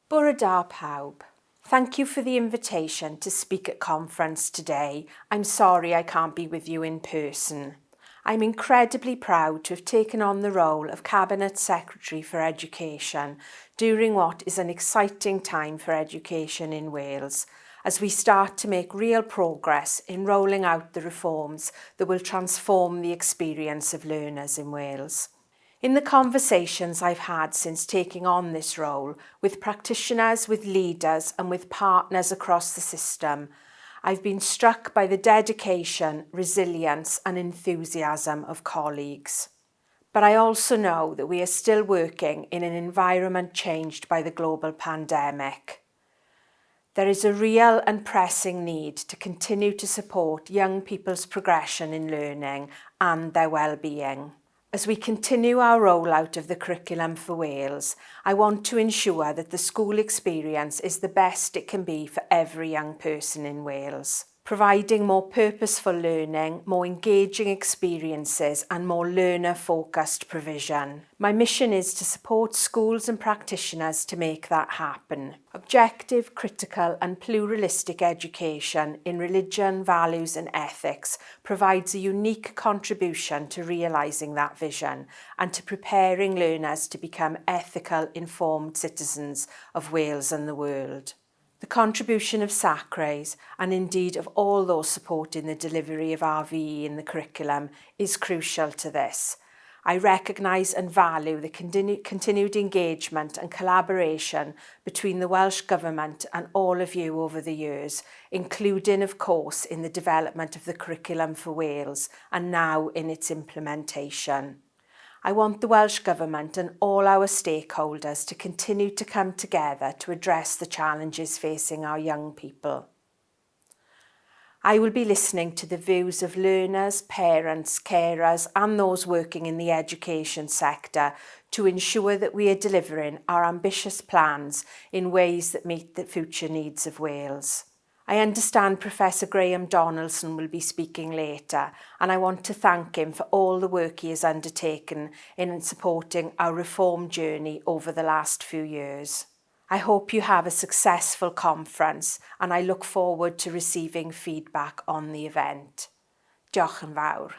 Bore da pawb. Thank you for the invitation to speak at conference today. I'm sorry I can't be with you in person. I'm incredibly proud to have taken on the role of Cabinet Secretary for Education during what is an exciting time for education in Wales, as we start to make real progress in rolling out the reforms that will transform the experience of learners in Wales. In the conversations I've had since taking on this role with practitioners, with leaders and with partners across the system, I've been struck by the dedication, resilience and enthusiasm of colleagues. But I also know that we are still working in an environment changed by the global pandemic. There is a real and pressing need to continue to support young people's progression in learning and their well-being. As we continue our rollout of the curriculum for Wales, I want to ensure that the school experience is the best it can be for every young person in Wales, providing more purposeful learning, more engaging experiences and more learner-focused provision. My mission is to support schools and practitioners to make that happen. Objective, critical and pluralistic education in religion, values and ethics provides a unique contribution to realising that vision and to preparing learners to become ethical, informed citizens of Wales and the world. The contribution of WASACREs, and indeed of all those supporting the delivery of RVE in the curriculum, is crucial to this. I recognise and value the continued engagement and collaboration between the Welsh Government and all of you over the years, including, of course, in the development of the curriculum for Wales and now in its implementation. I want the Welsh Government and all our stakeholders to continue to come together to address the challenges facing our young people. I will be listening to the views of learners, parents, carers and those working in the education sector to ensure that we are delivering our ambitious plans in ways that meet the future needs of Wales. I understand Professor Graham Donaldson will be speaking later, and I want to thank him for all the work he has undertaken in supporting our reform journey over the last few years. I hope you have a successful conference, and I look forward to receiving feedback on the event. Diolch yn fawr.